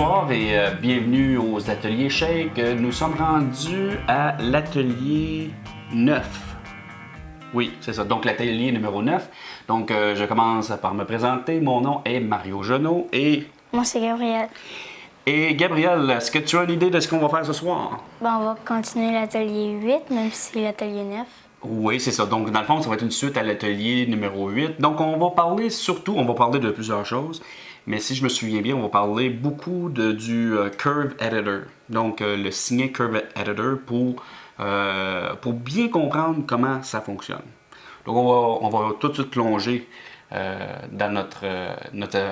Bonsoir et bienvenue aux ateliers Shake. Nous sommes rendus à l'atelier 9. Oui, c'est ça, donc l'atelier numéro 9. Donc je commence par me présenter. Mon nom est Mario Genot et... Moi, c'est Gabriel. Et Gabriel, est-ce que tu as une idée de ce qu'on va faire ce soir? On va continuer l'atelier 8, même si c'est l'atelier 9. Oui, c'est ça. Donc, dans le fond, ça va être une suite à l'atelier numéro 8. Donc, on va parler de plusieurs choses. Mais si je me souviens bien, on va parler beaucoup du Curve Editor. Donc, le signet Curve Editor pour bien comprendre comment ça fonctionne. Donc, on va tout de suite plonger dans notre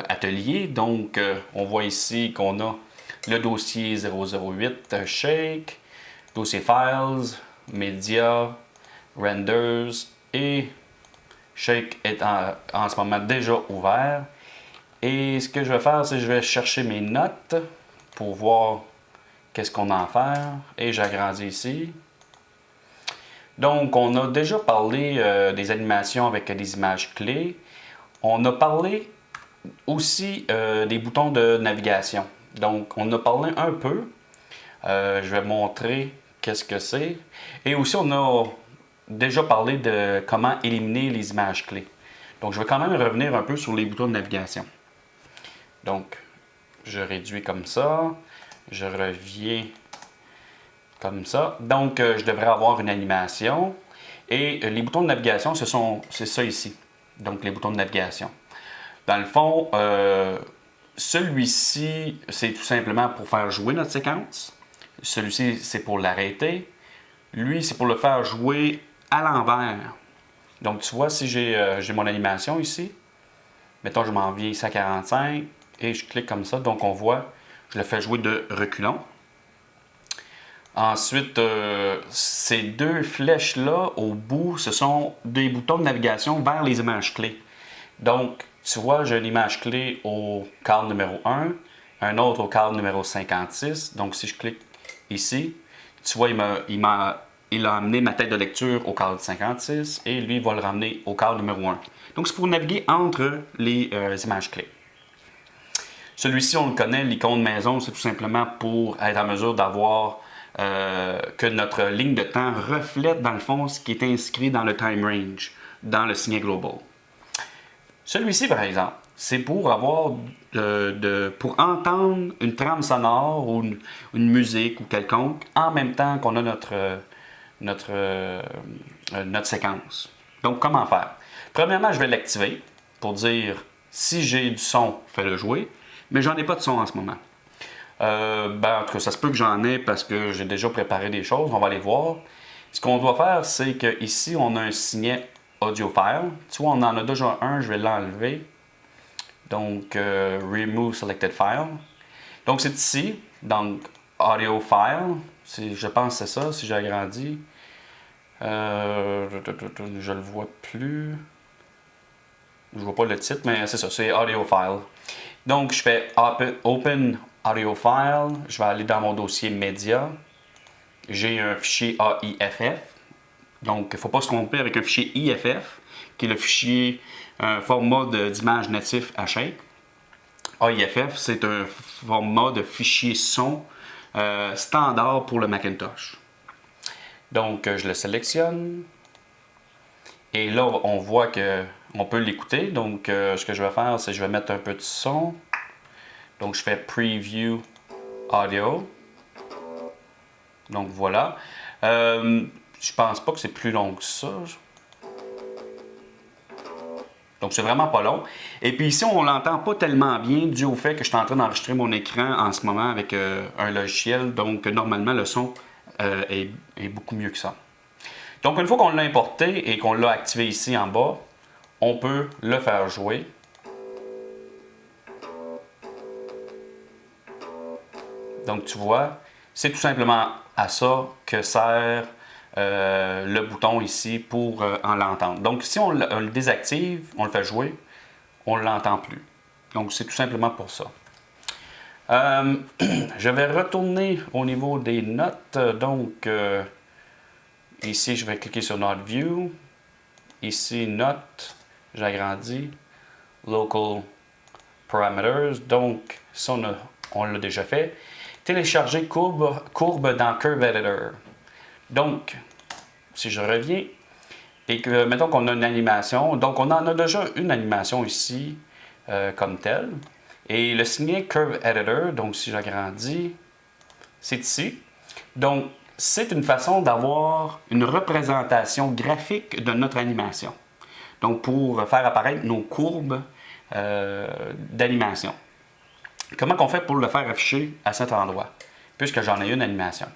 atelier. Donc, on voit ici qu'on a le dossier 008 Shake, dossier Files, Media, Renders et Shake est en ce moment déjà ouvert. Et ce que je vais faire, c'est que je vais chercher mes notes pour voir qu'est-ce qu'on a à faire. Et j'agrandis ici. Donc, on a déjà parlé des animations avec des images clés. On a parlé aussi des boutons de navigation. Donc, on a parlé un peu. Je vais montrer qu'est-ce que c'est. Et aussi, on a déjà parlé de comment éliminer les images clés. Donc, je vais quand même revenir un peu sur les boutons de navigation. Donc, je réduis comme ça. Je reviens comme ça. Donc, je devrais avoir une animation. Et les boutons de navigation, c'est ça ici. Donc, les boutons de navigation. Dans le fond, celui-ci, c'est tout simplement pour faire jouer notre séquence. Celui-ci, c'est pour l'arrêter. Lui, c'est pour le faire jouer à l'envers. Donc, tu vois, si j'ai mon animation ici, mettons, je m'en viens ici à 45 et je clique comme ça. Donc, on voit, je le fais jouer de reculons. Ensuite, ces deux flèches-là, au bout, ce sont des boutons de navigation vers les images clés. Donc, tu vois, j'ai une image clé au cadre numéro 1, un autre au cadre numéro 56. Donc, si je clique ici, tu vois, il a amené ma tête de lecture au cadre 56 et lui, il va le ramener au cadre numéro 1. Donc, c'est pour naviguer entre les images clés. Celui-ci, on le connaît, l'icône maison, c'est tout simplement pour être en mesure d'avoir que notre ligne de temps reflète, dans le fond, ce qui est inscrit dans le time range, dans le signet global. Celui-ci, par exemple, c'est pour avoir pour entendre une trame sonore ou une musique ou quelconque en même temps qu'on a notre séquence. Donc, comment faire? Premièrement, je vais l'activer pour dire si j'ai du son, fais-le jouer, mais j'en ai pas de son en ce moment. En tout cas, ça se peut que j'en ai parce que j'ai déjà préparé des choses, on va aller voir. Ce qu'on doit faire, c'est qu'ici, on a un signet audio file. Tu vois, on en a déjà un, je vais l'enlever. Donc, Remove Selected File. Donc, c'est ici, donc Audio File. Je pense que c'est ça, si j'agrandis. Je le vois plus. Je vois pas le titre, mais c'est ça, c'est Audio File. Donc, je fais Open Audio File. Je vais aller dans mon dossier Media. J'ai un fichier AIFF. Donc, il ne faut pas se tromper avec un fichier IFF, qui est le fichier format d'image natif à Shake. AIFF, c'est un format de fichier son standard pour le Macintosh. Donc, je le sélectionne. Et là, on voit qu'on peut l'écouter. Donc, ce que je vais faire, c'est que je vais mettre un peu de son. Donc, je fais Preview Audio. Donc, voilà. Je pense pas que c'est plus long que ça. Donc, c'est vraiment pas long. Et puis ici, on l'entend pas tellement bien dû au fait que je suis en train d'enregistrer mon écran en ce moment avec un logiciel. Donc, normalement, le son est beaucoup mieux que ça. Donc, une fois qu'on l'a importé et qu'on l'a activé ici en bas, on peut le faire jouer. Donc, tu vois, c'est tout simplement à ça que sert le bouton ici pour en l'entendre. Donc, si on le désactive, on le fait jouer, on ne l'entend plus. Donc, c'est tout simplement pour ça. Je vais retourner au niveau des notes. Donc, ici, je vais cliquer sur Note View. Ici, Note, j'agrandis. Local Parameters. Donc, si on a on l'a déjà fait. Télécharger courbe dans Curve Editor. Donc, si je reviens, et que, mettons qu'on a une animation, donc on en a déjà une animation ici, comme telle. Et le signet Curve Editor, donc si j'agrandis, c'est ici. Donc, c'est une façon d'avoir une représentation graphique de notre animation. Donc, pour faire apparaître nos courbes d'animation. Comment on fait pour le faire afficher à cet endroit, puisque j'en ai une animation?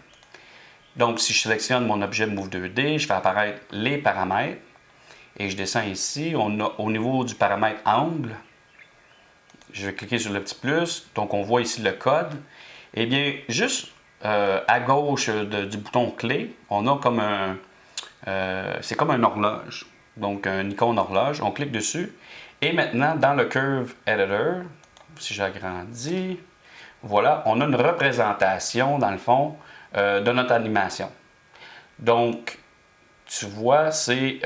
Donc, si je sélectionne mon objet Move 2D, je fais apparaître les paramètres et je descends ici. On a au niveau du paramètre angle, je vais cliquer sur le petit plus. Donc, on voit ici le code. Eh bien, juste à gauche du bouton clé, on a comme un... c'est comme un horloge. Donc, une icône horloge. On clique dessus. Et maintenant, dans le Curve Editor, si j'agrandis, voilà, on a une représentation, dans le fond, de notre animation. Donc, tu vois, c'est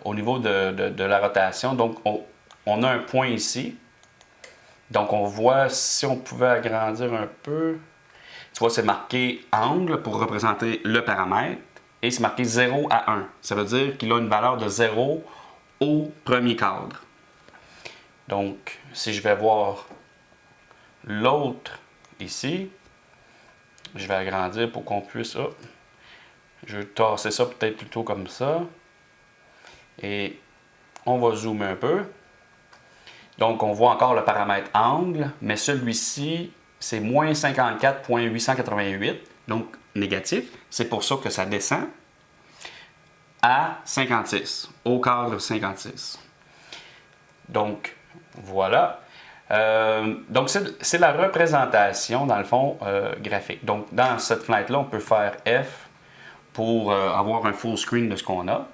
au niveau de la rotation. Donc, on a un point ici. Donc, on voit, si on pouvait agrandir un peu, tu vois, c'est marqué angle pour représenter le paramètre. Et c'est marqué 0 à 1. Ça veut dire qu'il a une valeur de 0 au premier cadre. Donc, si je vais voir l'autre ici, je vais agrandir pour qu'on puisse... Oh, je vais tasser ça peut-être plutôt comme ça. Et on va zoomer un peu. Donc, on voit encore le paramètre angle, mais celui-ci, c'est moins 54,888, donc négatif. C'est pour ça que ça descend à 56, au cadre 56. Donc, voilà. Donc, c'est la représentation, dans le fond, graphique. Donc, dans cette fenêtre-là, on peut faire F pour avoir un full screen de ce qu'on a.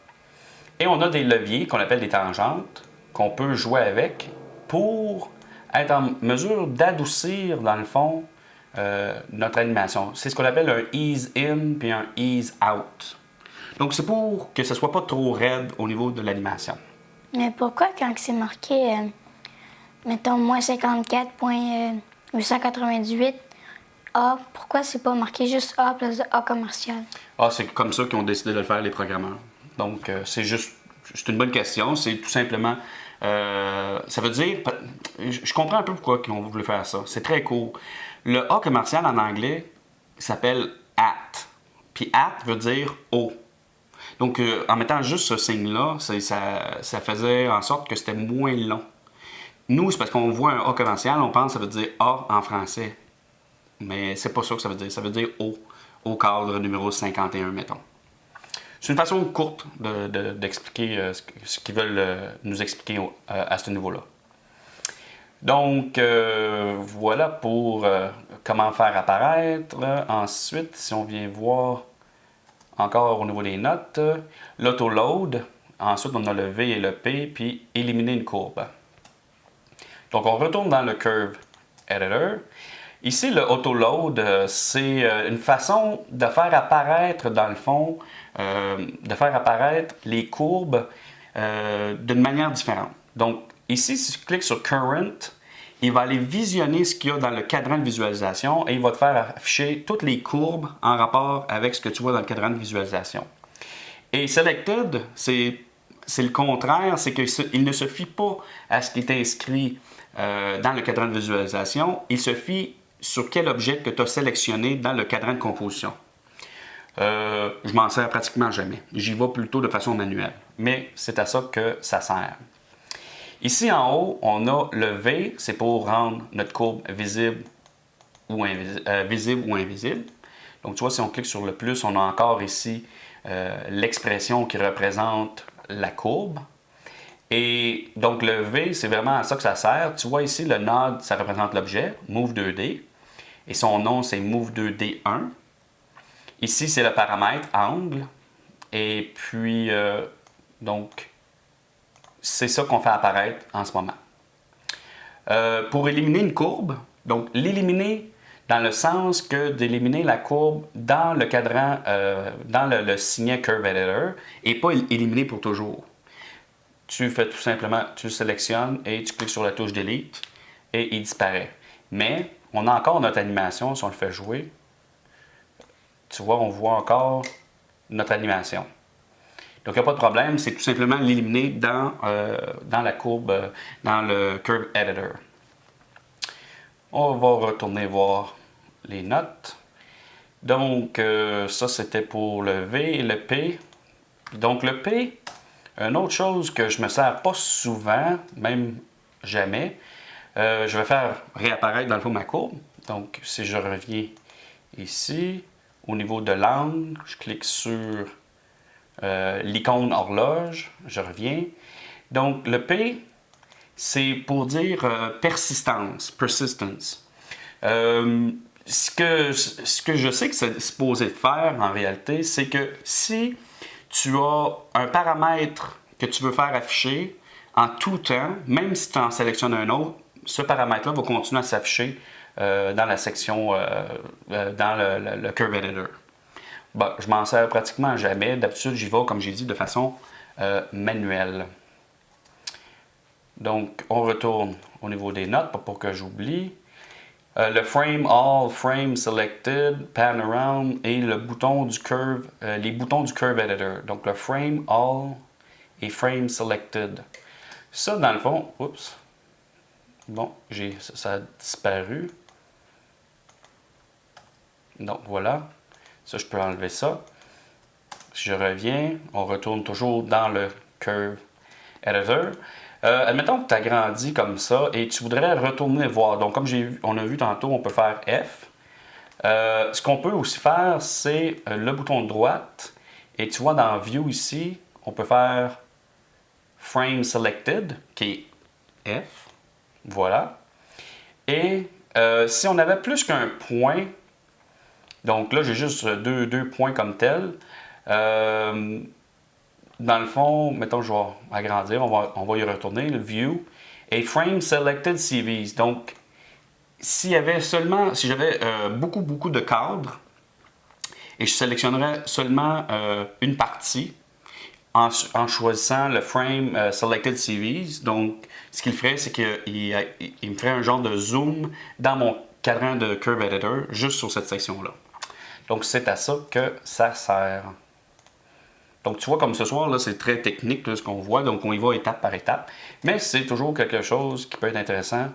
Et on a des leviers qu'on appelle des tangentes qu'on peut jouer avec pour être en mesure d'adoucir, dans le fond, notre animation. C'est ce qu'on appelle un ease in puis un ease out. Donc, c'est pour que ce ne soit pas trop raide au niveau de l'animation. Mais pourquoi quand c'est marqué, mettons, moins 54,898 A, pourquoi c'est pas marqué juste A plus A commercial? Ah, c'est comme ça qu'ils ont décidé de le faire, les programmeurs. Donc, c'est une bonne question. C'est tout simplement... ça veut dire... Je comprends un peu pourquoi ils ont voulu faire ça. C'est très court. Le A commercial en anglais s'appelle at. Puis at veut dire O. Donc, en mettant juste ce signe-là, ça faisait en sorte que c'était moins long. Nous, c'est parce qu'on voit un A commercial, on pense que ça veut dire A en français. Mais c'est pas ça que ça veut dire. Ça veut dire O, au cadre numéro 51, mettons. C'est une façon courte d'expliquer ce qu'ils veulent nous expliquer à ce niveau-là. Donc, voilà pour comment faire apparaître. Ensuite, si on vient voir encore au niveau des notes, l'auto-load. Ensuite, on a le V et le P, puis éliminer une courbe. Donc, on retourne dans le Curve Editor. Ici, le auto-load, c'est une façon de faire apparaître, dans le fond, de faire apparaître les courbes d'une manière différente. Donc, ici, si tu cliques sur Current, il va aller visionner ce qu'il y a dans le cadran de visualisation et il va te faire afficher toutes les courbes en rapport avec ce que tu vois dans le cadran de visualisation. Et Selected, c'est le contraire, c'est qu'il ne se fie pas à ce qui est inscrit dans le cadran de visualisation, il se fie sur quel objet que tu as sélectionné dans le cadran de composition. Je m'en sers pratiquement jamais. J'y vais plutôt de façon manuelle. Mais c'est à ça que ça sert. Ici en haut, on a le V, c'est pour rendre notre courbe visible ou invisible. Donc tu vois, si on clique sur le plus, on a encore ici l'expression qui représente la courbe. Et donc le V, c'est vraiment à ça que ça sert. Tu vois ici, le node, ça représente l'objet, Move 2D. Et son nom, c'est Move 2D1. Ici, c'est le paramètre angle. Et puis, donc, c'est ça qu'on fait apparaître en ce moment. Pour éliminer une courbe, donc l'éliminer dans le sens que d'éliminer la courbe dans le cadran, dans le signet Curve Editor, et pas éliminer pour toujours. Tu fais tout simplement, tu le sélectionnes et tu cliques sur la touche Delete et il disparaît. Mais on a encore notre animation si on le fait jouer. Tu vois, on voit encore notre animation. Donc, il n'y a pas de problème, c'est tout simplement l'éliminer dans la courbe, dans le Curve Editor. On va retourner voir les notes. Donc, ça, c'était pour le V et le P. Donc, le P, une autre chose que je me sers pas souvent, même jamais, je vais faire réapparaître dans le fond ma courbe. Donc, si je reviens ici, au niveau de l'angle, je clique sur l'icône horloge, je reviens. Donc, le P, c'est pour dire persistance. Ce que je sais que c'est supposé faire en réalité, c'est que si tu as un paramètre que tu veux faire afficher en tout temps, même si tu en sélectionnes un autre, ce paramètre-là va continuer à s'afficher dans la section, dans le Curve Editor. Bon, je m'en sers pratiquement jamais. D'habitude, j'y vais, comme j'ai dit, de façon manuelle. Donc, on retourne au niveau des notes, pas pour que j'oublie. Le Frame All, Frame Selected, Pan Around et le bouton du Curve, les boutons du Curve Editor. Donc, le Frame All et Frame Selected. Ça, dans le fond, oups. Bon, ça a disparu. Donc, voilà. Ça, je peux enlever ça. Si je reviens, on retourne toujours dans le Curve Editor. Admettons que tu agrandis comme ça et tu voudrais retourner voir. Donc, comme on a vu tantôt, on peut faire F. Ce qu'on peut aussi faire, c'est le bouton de droite. Et tu vois dans View ici, on peut faire Frame Selected, qui est F. Voilà. Et si on avait plus qu'un point, donc là, j'ai juste deux points comme tel. Dans le fond, mettons, je vais agrandir, on va y retourner, le View. Et Frame Selected CVs. Donc, si j'avais beaucoup de cadres, et je sélectionnerais seulement une partie en choisissant le Frame Selected CVs. Donc, ce qu'il ferait, c'est qu'il me ferait un genre de zoom dans mon cadran de Curve Editor, juste sur cette section-là. Donc, c'est à ça que ça sert. Donc, tu vois, comme ce soir, là, c'est très technique là, ce qu'on voit. Donc, on y va étape par étape. Mais c'est toujours quelque chose qui peut être intéressant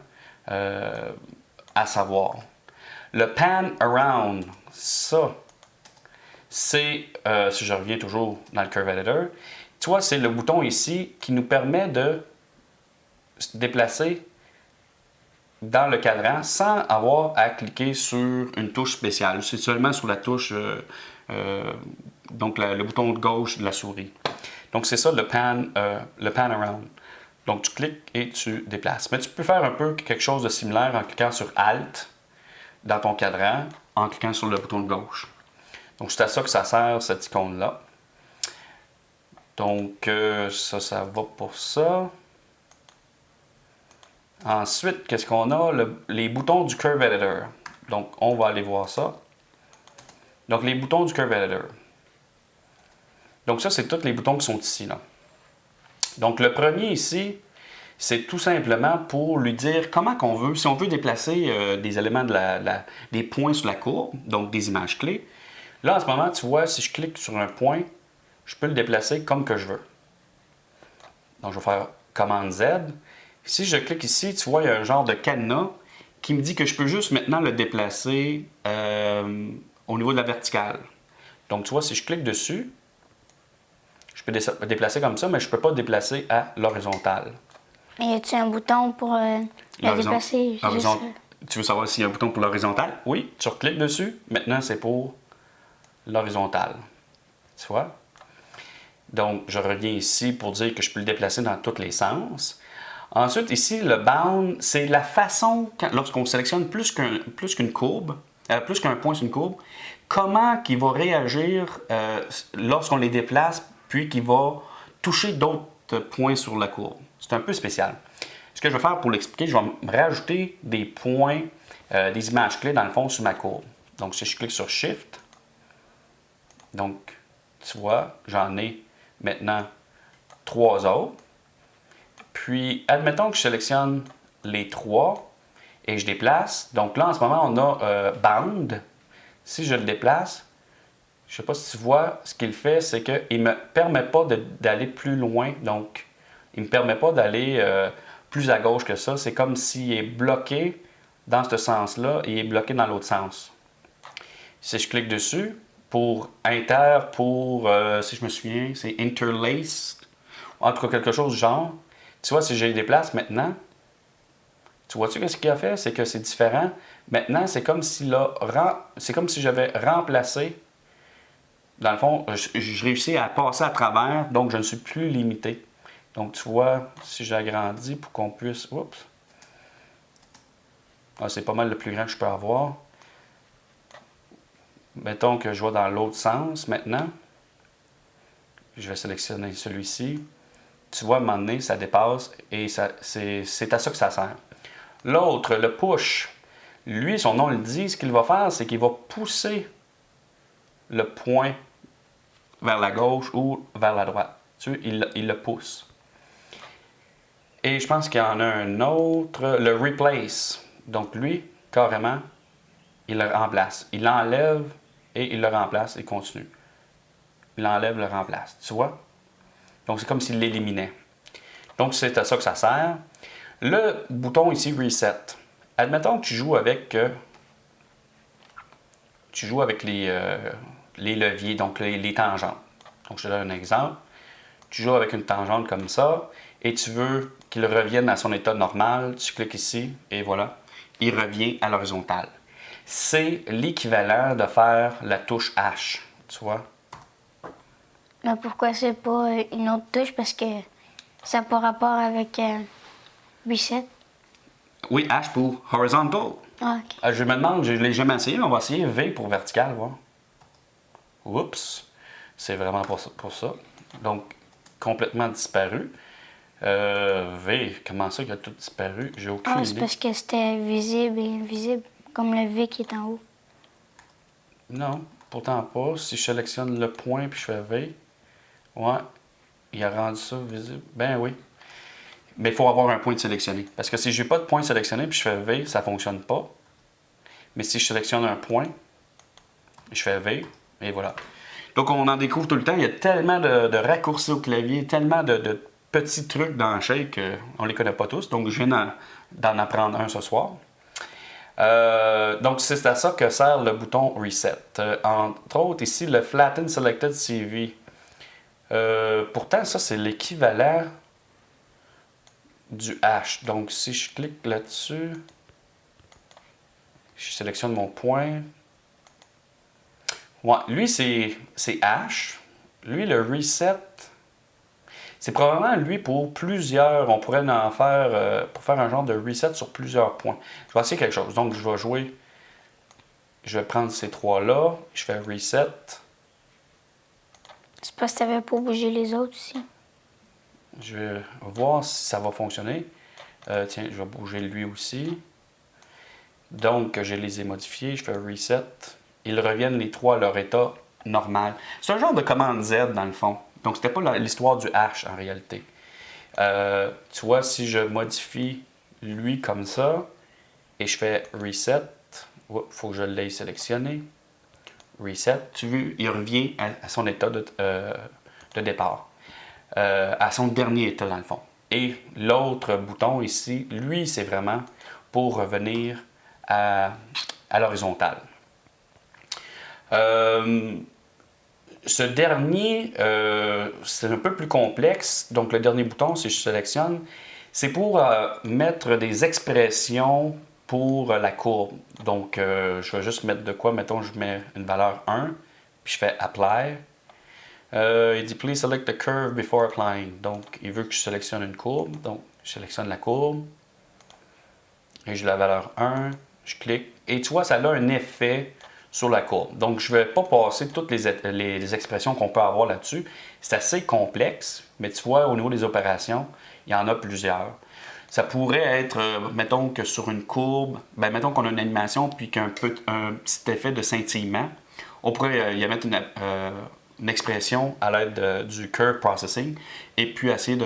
à savoir. Le Pan Around, ça, c'est, si je reviens toujours dans le Curve Editor, tu vois, c'est le bouton ici qui nous permet de se déplacer dans le cadran sans avoir à cliquer sur une touche spéciale. C'est seulement sur la touche... donc le bouton de gauche de la souris. Donc c'est ça le pan around. Donc tu cliques et tu déplaces. Mais tu peux faire un peu quelque chose de similaire en cliquant sur Alt dans ton cadran, en cliquant sur le bouton de gauche. Donc c'est à ça que ça sert cette icône-là. Donc ça va pour ça. Ensuite, qu'est-ce qu'on a? Les boutons du Curve Editor. Donc on va aller voir ça. Donc les boutons du Curve Editor. Donc ça, c'est tous les boutons qui sont ici, là. Donc le premier ici, c'est tout simplement pour lui dire comment qu'on veut, si on veut déplacer des éléments des points sur la courbe, donc des images clés. Là, en ce moment, tu vois, si je clique sur un point, je peux le déplacer comme que je veux. Donc je vais faire commande Z. Si je clique ici, tu vois, il y a un genre de cadenas qui me dit que je peux juste maintenant le déplacer au niveau de la verticale. Donc tu vois, si je clique dessus, je peux déplacer comme ça, mais je ne peux pas déplacer à l'horizontale. Mais y a-t-il un bouton pour le déplacer? Tu veux savoir s'il y a un bouton pour l'horizontale? Oui, tu recliques dessus. Maintenant, c'est pour l'horizontale. Tu vois? Donc, je reviens ici pour dire que je peux le déplacer dans tous les sens. Ensuite, ici, le bound, c'est la façon, lorsqu'on sélectionne plus qu'une courbe, plus qu'un point sur une courbe, comment il va réagir lorsqu'on les déplace, puis qu'il va toucher d'autres points sur la courbe. C'est un peu spécial. Ce que je vais faire pour l'expliquer, je vais me rajouter des points, des images clés dans le fond sur ma courbe. Donc, si je clique sur Shift, donc, tu vois, j'en ai maintenant 3 autres. Puis, admettons que je sélectionne les 3 et je déplace. Donc là, en ce moment, on a Bound. Si je le déplace, je ne sais pas si tu vois, ce qu'il fait, c'est qu'il ne me permet pas d'aller plus loin. Donc, il ne me permet pas d'aller plus à gauche que ça. C'est comme s'il est bloqué dans ce sens-là et il est bloqué dans l'autre sens. Si je clique dessus, pour si je me souviens, c'est interlaced, en tout cas quelque chose du genre. Tu vois, si je les déplace maintenant, tu vois-tu ce qu'il a fait? C'est que c'est différent. Maintenant, c'est comme si j'avais remplacé. Dans le fond, je réussis à passer à travers, donc je ne suis plus limité. Donc, tu vois, si j'agrandis pour qu'on puisse... Oups! Ah, c'est pas mal le plus grand que je peux avoir. Mettons que je vais dans l'autre sens maintenant. Je vais sélectionner celui-ci. Tu vois, à un moment donné, ça dépasse et c'est à ça que ça sert. L'autre, le push, lui, son nom le dit, ce qu'il va faire, c'est qu'il va pousser le point vers la gauche ou vers la droite. Tu vois, il le pousse. Et je pense qu'il y en a un autre, le replace. Donc lui, carrément, il le remplace. Il l'enlève et il le remplace et continue. Il l'enlève, le remplace. Tu vois? Donc c'est comme s'il l'éliminait. Donc c'est à ça que ça sert. Le bouton ici, Reset. Admettons que tu joues avec les leviers, donc les tangentes. Donc je te donne un exemple. Tu joues avec une tangente comme ça et tu veux qu'il revienne à son état normal. Tu cliques ici et voilà, il revient à l'horizontale. C'est l'équivalent de faire la touche H, tu vois? Mais pourquoi c'est pas une autre touche? Parce que ça n'a pas rapport avec Reset. Oui, H pour horizontal. Ah, ok. Je me demande, je ne l'ai jamais essayé, mais on va essayer V pour vertical, voir. Oups, c'est vraiment pour ça. Donc, complètement disparu. V, comment ça qu'il a tout disparu? J'ai aucune Ah, c'est idée. parce que c'était visible et invisible, comme le V qui est en haut. Non, pourtant pas. Si je sélectionne le point puis je fais V, ouais, il a rendu ça visible. Ben oui. Mais il faut avoir un point de sélectionné. Parce que si je n'ai pas de point sélectionné puis je fais V, ça ne fonctionne pas. Mais si je sélectionne un point, je fais V, et voilà. Donc on en découvre tout le temps. Il y a tellement de raccourcis au clavier, tellement de petits trucs dans Shake qu'on ne les connaît pas tous. Donc je viens d'en apprendre un ce soir. Donc c'est à ça que sert le bouton Reset. Entre autres, ici, le Flatten Selected CV. Pourtant, ça, c'est l'équivalent du H. Donc, si je clique là-dessus, je sélectionne mon point. Ouais, lui, c'est H. Lui, le Reset, c'est probablement lui pour plusieurs. On pourrait en faire pour faire un genre de reset sur plusieurs points. Je vais essayer quelque chose. Donc, je vais jouer. Je vais prendre ces trois-là. Je fais Reset. C'est parce que tu n'avais pas bougé les autres aussi. Je vais voir si ça va fonctionner. Tiens, je vais bouger lui aussi. Donc, je les ai modifiés. Je fais Reset. Ils reviennent les trois à leur état normal. C'est un genre de commande Z dans le fond. Donc, c'était pas l'histoire du H en réalité. Tu vois, si je modifie lui comme ça et je fais Reset, il faut que je l'aie sélectionné. Reset, tu vois, il revient à son état de départ. À son dernier état dans le fond. Et l'autre bouton ici, lui, c'est vraiment pour revenir à l'horizontale. Ce dernier, c'est un peu plus complexe. Donc, le dernier bouton, si je sélectionne, c'est pour mettre des expressions pour la courbe. Donc, je vais juste mettre de quoi? Mettons, je mets une valeur 1, puis je fais Apply. Il dit Please select the curve before applying. Donc, il veut que je sélectionne une courbe. Donc, je sélectionne la courbe. Et j'ai la valeur 1. Je clique. Et tu vois, ça a un effet sur la courbe. Donc, je ne vais pas passer toutes les expressions qu'on peut avoir là-dessus. C'est assez complexe, mais tu vois, au niveau des opérations, il y en a plusieurs. Ça pourrait être, mettons que sur une courbe, mettons qu'on a une animation puis qu'un petit effet de scintillement. On pourrait y mettre une expression à l'aide du curve processing et puis essayer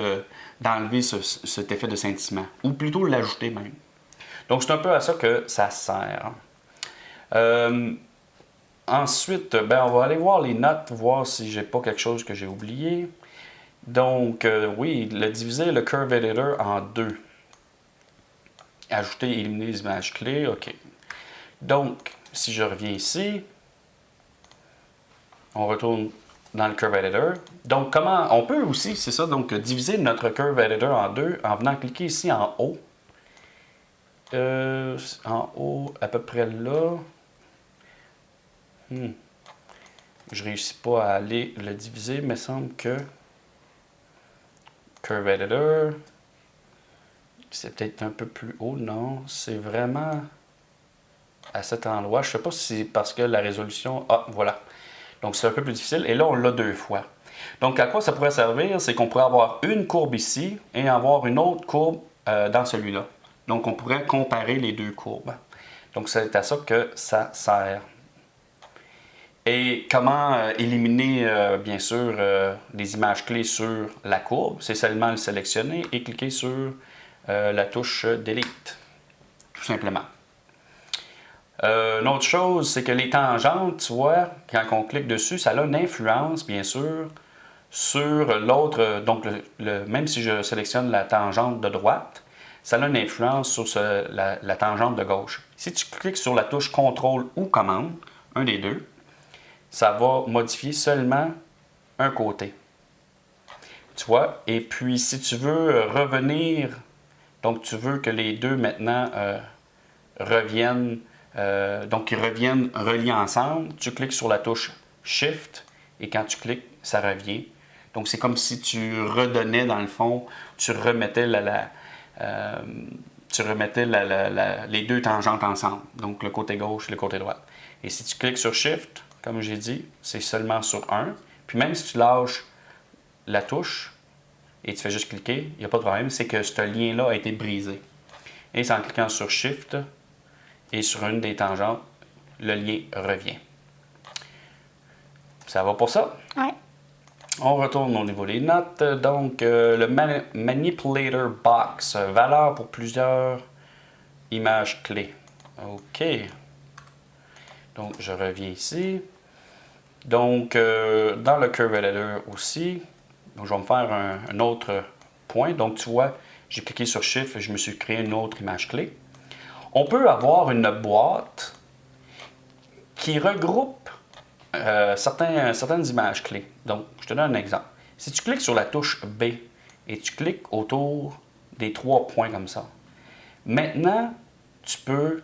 d'enlever cet effet de scintillement, ou plutôt l'ajouter même. Donc, c'est un peu à ça que ça sert. Ensuite, ben, on va aller voir les notes, voir si j'ai pas quelque chose que j'ai oublié. Donc, oui, le diviser le Curve Editor en deux. Ajouter et éliminer les images clés, OK. Donc, si je reviens ici, on retourne dans le Curve Editor. Donc, comment on peut aussi, c'est ça, donc diviser notre Curve Editor en deux en venant cliquer ici en haut. En haut, à peu près là. Je réussis pas à aller le diviser, mais il semble que Curve Editor, c'est peut-être un peu plus haut, non? C'est vraiment à cet endroit. Je sais pas si c'est parce que la résolution... Ah, voilà. Donc, c'est un peu plus difficile. Et là, on l'a deux fois. Donc, à quoi ça pourrait servir? C'est qu'on pourrait avoir une courbe ici et avoir une autre courbe dans celui-là. Donc, on pourrait comparer les deux courbes. Donc, c'est à ça que ça sert. Et comment éliminer, bien sûr, les images clés sur la courbe? C'est seulement le sélectionner et cliquer sur la touche Delete, tout simplement. Une autre chose, c'est que les tangentes, tu vois, quand on clique dessus, ça a une influence, bien sûr, sur l'autre. Donc, même si je sélectionne la tangente de droite, ça a une influence sur la tangente de gauche. Si tu cliques sur la touche CTRL ou commande, un des deux, ça va modifier seulement un côté. Tu vois? Et puis, si tu veux revenir, donc tu veux que les deux maintenant reviennent, donc qu'ils reviennent reliés ensemble, tu cliques sur la touche Shift et quand tu cliques, ça revient. Donc, c'est comme si tu redonnais, dans le fond, tu remettais les deux tangentes ensemble. Donc, le côté gauche et le côté droit. Et si tu cliques sur Shift, comme j'ai dit, c'est seulement sur un. Puis même si tu lâches la touche et tu fais juste cliquer, il n'y a pas de problème, c'est que ce lien-là a été brisé. Et c'est en cliquant sur Shift et sur une des tangentes, le lien revient. Ça va pour ça? Oui. On retourne au niveau des notes. Donc, le Manipulator Box, valeur pour plusieurs images clés. OK. Donc, je reviens ici. Donc, dans le Curve Editor aussi, donc, je vais me faire un autre point. Donc, tu vois, j'ai cliqué sur Shift et je me suis créé une autre image clé. On peut avoir une boîte qui regroupe certaines images clés. Donc, je te donne un exemple. Si tu cliques sur la touche B et tu cliques autour des trois points comme ça, maintenant, tu peux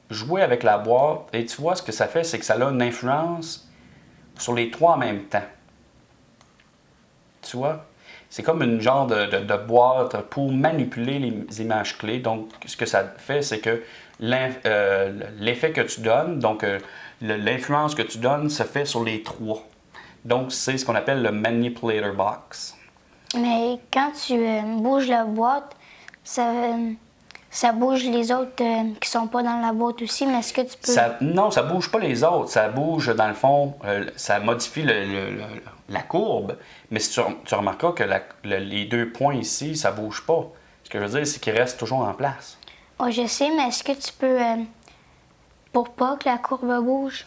jouer avec la boîte et tu vois ce que ça fait, c'est que ça a une influence sur les trois en même temps. Tu vois? C'est comme une genre de boîte pour manipuler les images clés. Donc, ce que ça fait, c'est que l'effet que tu donnes, donc l'influence que tu donnes, se fait sur les trois. Donc, c'est ce qu'on appelle le Manipulator Box. Mais quand tu bouges la boîte, ça bouge les autres qui sont pas dans la boîte aussi, mais est-ce que tu peux... Non, ça bouge pas les autres. Ça bouge, dans le fond, ça modifie la courbe. Mais si tu remarqueras que les deux points ici, ça bouge pas. Ce que je veux dire, c'est qu'ils restent toujours en place. Oh, je sais, mais est-ce que tu peux... pour pas que la courbe bouge?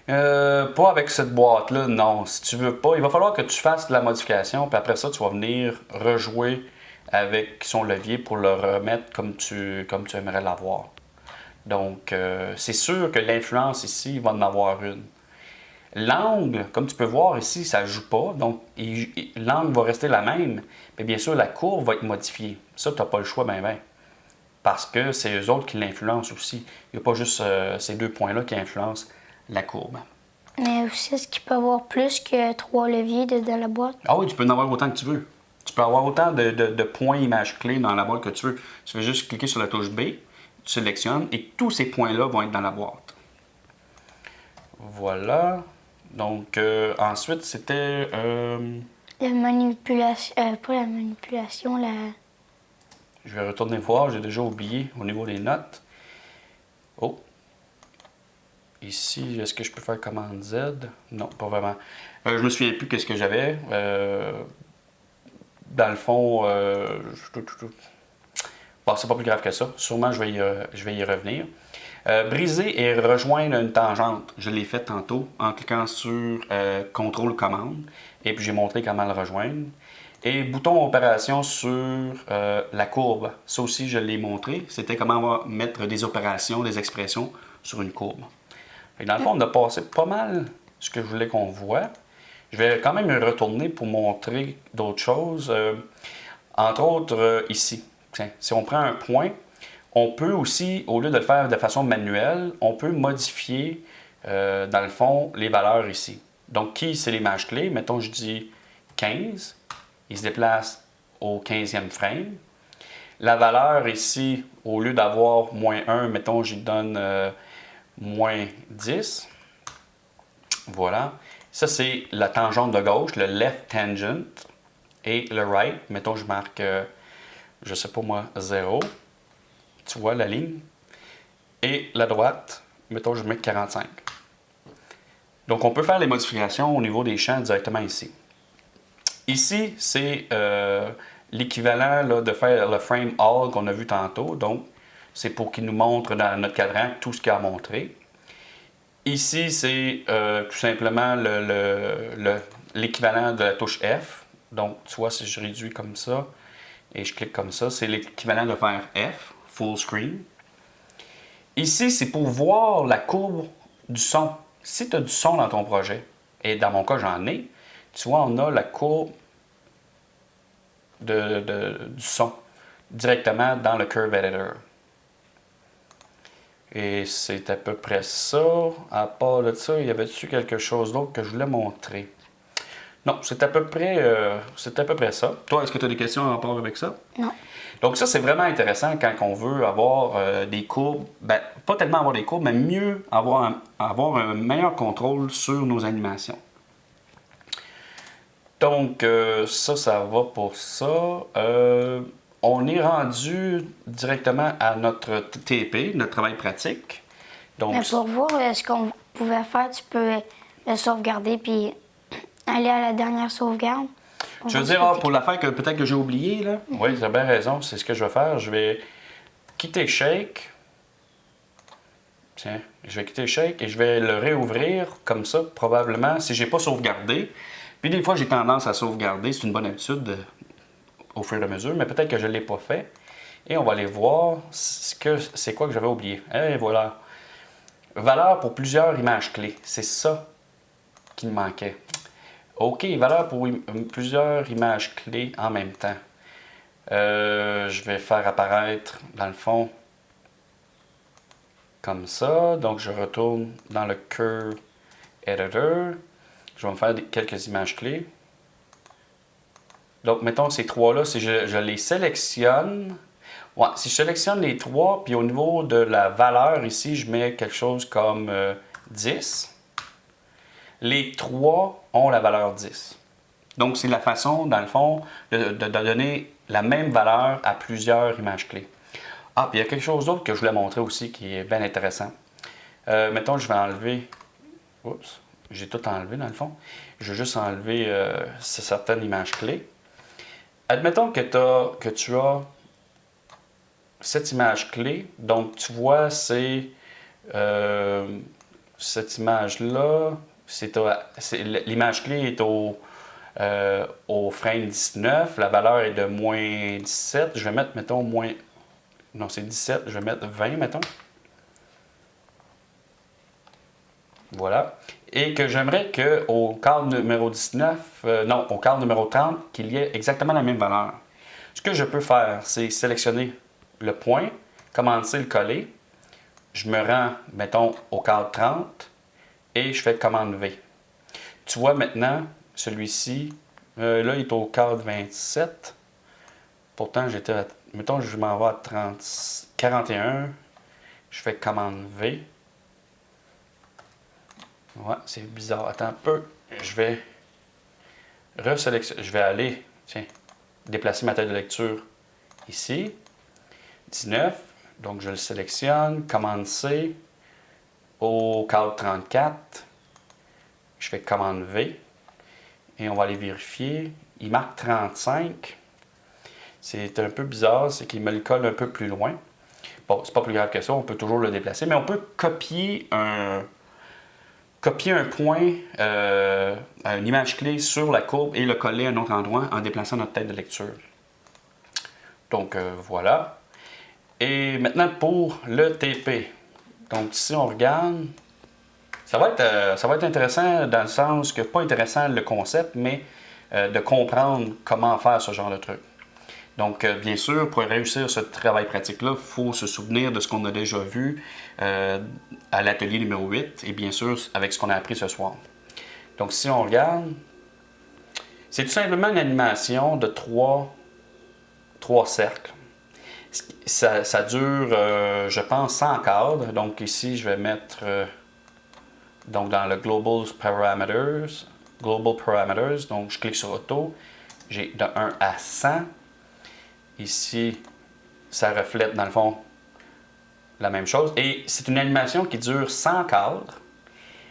Pas avec cette boîte-là, non. Si tu veux pas, il va falloir que tu fasses de la modification, puis après ça, tu vas venir rejouer avec son levier pour le remettre comme tu aimerais l'avoir. Donc, c'est sûr que l'influence ici, il va en avoir une. L'angle, comme tu peux voir ici, ça ne joue pas, donc l'angle va rester la même, mais bien sûr, la courbe va être modifiée. Ça, tu n'as pas le choix, parce que c'est eux autres qui l'influencent aussi. Il n'y a pas juste ces deux points-là qui influencent la courbe. Mais aussi, est-ce qu'il peut y avoir plus que 3 leviers dans la boîte? Ah oui, tu peux en avoir autant que tu veux. Tu peux avoir autant de points images clés dans la boîte que tu veux. Tu fais juste cliquer sur la touche B, tu sélectionnes et tous ces points-là vont être dans la boîte. Voilà. Donc, ensuite, c'était... La manipulation... pas la manipulation, la... Je vais retourner voir, j'ai déjà oublié au niveau des notes. Oh. Ici, est-ce que je peux faire commande Z? Non, pas vraiment. Je me souviens plus qu'est-ce que j'avais. Dans le fond, Bon, c'est pas plus grave que ça. Sûrement, je vais y revenir. Briser et rejoindre une tangente. Je l'ai fait tantôt en cliquant sur contrôle commande. Et puis, j'ai montré comment le rejoindre. Et bouton opération sur la courbe. Ça aussi, je l'ai montré. C'était comment mettre des opérations, des expressions sur une courbe. Et dans le fond, on a passé pas mal ce que je voulais qu'on voit. Je vais quand même y retourner pour montrer d'autres choses. Entre autres, ici. Tiens, si on prend un point, on peut aussi, au lieu de le faire de façon manuelle, on peut modifier, dans le fond, les valeurs ici. Donc, key, c'est l'image clé. Mettons, je dis 15. Il se déplace au 15e frame. La valeur ici, au lieu d'avoir -1, mettons, j'y donne -10. Voilà. Ça, c'est la tangente de gauche, le left tangent. Et le right, mettons, je marque, je sais pas moi, 0. Tu vois la ligne. Et la droite, mettons, je mets 45. Donc, on peut faire les modifications au niveau des champs directement ici. Ici, c'est l'équivalent là, de faire le frame all qu'on a vu tantôt. Donc, c'est pour qu'il nous montre dans notre cadran tout ce qu'il a montré. Ici, c'est tout simplement l'équivalent de la touche F. Donc, tu vois, si je réduis comme ça et je clique comme ça, c'est l'équivalent de faire F, full screen. Ici, c'est pour voir la courbe du son. Si tu as du son dans ton projet, et dans mon cas, j'en ai, tu vois, on a la courbe du son directement dans le Curve Editor. Et c'est à peu près ça. À part de ça, il y avait-tu quelque chose d'autre que je voulais montrer? Non, c'est à peu près ça. Toi, est-ce que tu as des questions en rapport avec ça? Non. Donc ça, c'est vraiment intéressant quand on veut avoir des courbes. Ben, pas tellement avoir des courbes, mais mieux avoir un meilleur contrôle sur nos animations. Donc, ça va pour ça. On est rendu directement à notre TP, notre travail pratique. Donc, Mais pour voir ce qu'on pouvait faire, tu peux le sauvegarder puis aller à la dernière sauvegarde. tu veux dire, pour l'affaire que peut-être que j'ai oublié, là? Oui, tu as bien raison, c'est ce que je vais faire. Je vais quitter Shake. Tiens, je vais quitter Shake et je vais le réouvrir comme ça, probablement, si je n'ai pas sauvegardé. Puis des fois, j'ai tendance à sauvegarder, c'est une bonne habitude au fur et à mesure, mais peut-être que je ne l'ai pas fait. Et on va aller voir c'est quoi que j'avais oublié. Et voilà. Valeur pour plusieurs images clés. C'est ça qui me manquait. OK, valeur pour plusieurs images clés en même temps. Je vais faire apparaître, dans le fond, comme ça. Donc, je retourne dans le Curve Editor. Je vais me faire quelques images clés. Donc, mettons ces trois-là, si je les sélectionne, ouais, si je sélectionne les trois, puis au niveau de la valeur ici, je mets quelque chose comme 10. Les trois ont la valeur 10. Donc, c'est la façon, dans le fond, de donner la même valeur à plusieurs images clés. Ah, puis il y a quelque chose d'autre que je voulais montrer aussi qui est bien intéressant. Mettons, je vais enlever... Oups, j'ai tout enlevé dans le fond. Je vais juste enlever certaines images clés. Admettons que tu as cette image clé. Donc, tu vois, c'est cette image-là. L'image clé est au frame 19. La valeur est de -17. Je vais mettre, mettons, non, c'est 17. Je vais mettre 20, mettons. Voilà. Et que j'aimerais qu'au cadre numéro 19, non, au cadre numéro 30, qu'il y ait exactement la même valeur. Ce que je peux faire, c'est sélectionner le point, commencer le coller. Je me rends, mettons, au cadre 30 et je fais commande V. Tu vois maintenant, celui-ci, là, il est au cadre 27. Pourtant, mettons, je m'en vais à 41. Je fais commande V. Ouais, c'est bizarre. Attends un peu. Je vais resélectionner. Je vais aller, tiens, déplacer ma tête de lecture ici. 19. Donc, je le sélectionne. Commande C. Au cadre 34. Je fais commande V. Et on va aller vérifier. Il marque 35. C'est un peu bizarre, c'est qu'il me le colle un peu plus loin. Bon, c'est pas plus grave que ça, on peut toujours le déplacer, mais on peut copier un point, une image clé sur la courbe et le coller à un autre endroit en déplaçant notre tête de lecture. Donc voilà. Et maintenant pour le TP. Donc si on regarde, ça va être intéressant dans le sens que, pas intéressant le concept, mais de comprendre comment faire ce genre de truc. Donc, bien sûr, pour réussir ce travail pratique-là, il faut se souvenir de ce qu'on a déjà vu à l'atelier numéro 8 et bien sûr avec ce qu'on a appris ce soir. Donc, si on regarde, c'est tout simplement une animation de trois cercles. Ça dure, je pense, 100 cadres. Donc, ici, je vais mettre donc dans le Global Parameters. Donc, je clique sur Auto. J'ai de 1 à 100. Ici, ça reflète dans le fond la même chose. Et c'est une animation qui dure 100 cadres.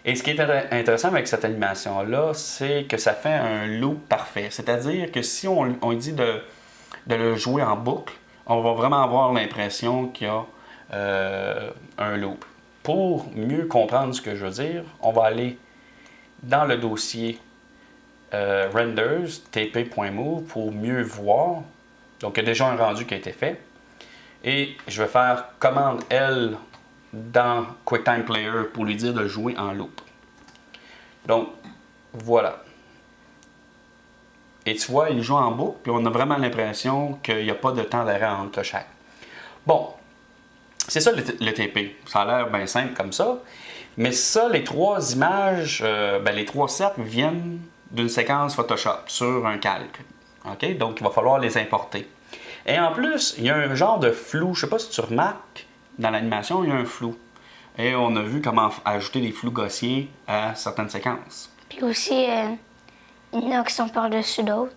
Et ce qui est intéressant avec cette animation-là, c'est que ça fait un loop parfait. C'est-à-dire que si on dit de le jouer en boucle, on va vraiment avoir l'impression qu'il y a un loop. Pour mieux comprendre ce que je veux dire, on va aller dans le dossier renders, tp.move pour mieux voir. Donc, il y a déjà un rendu qui a été fait. Et je vais faire commande L dans QuickTime Player pour lui dire de jouer en loop. Donc, voilà. Et tu vois, il joue en boucle, puis on a vraiment l'impression qu'il n'y a pas de temps d'arrêt entre chaque. Bon, c'est ça le TP. Ça a l'air bien simple comme ça. Mais ça, les trois images, les trois cercles viennent d'une séquence Photoshop sur un calque. OK? Donc, il va falloir les importer. Et en plus, il y a un genre de flou. Je ne sais pas si tu remarques, dans l'animation, il y a un flou. Et on a vu comment ajouter des flous gaussiens à certaines séquences. Puis aussi, il y en a qui sont par-dessus d'autres.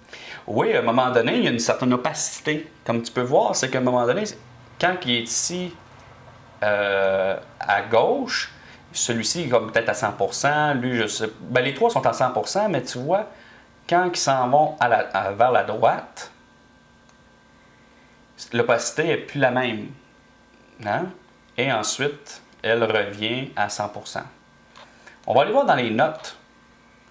Oui, à un moment donné, il y a une certaine opacité. Comme tu peux voir, c'est qu'à un moment donné, quand il est ici à gauche, celui-ci est comme peut-être à 100%, lui, je sais. Ben, les trois sont à 100%, mais tu vois, quand ils s'en vont vers la droite, l'opacité n'est plus la même. Hein? Et ensuite, elle revient à 100%. On va aller voir dans les notes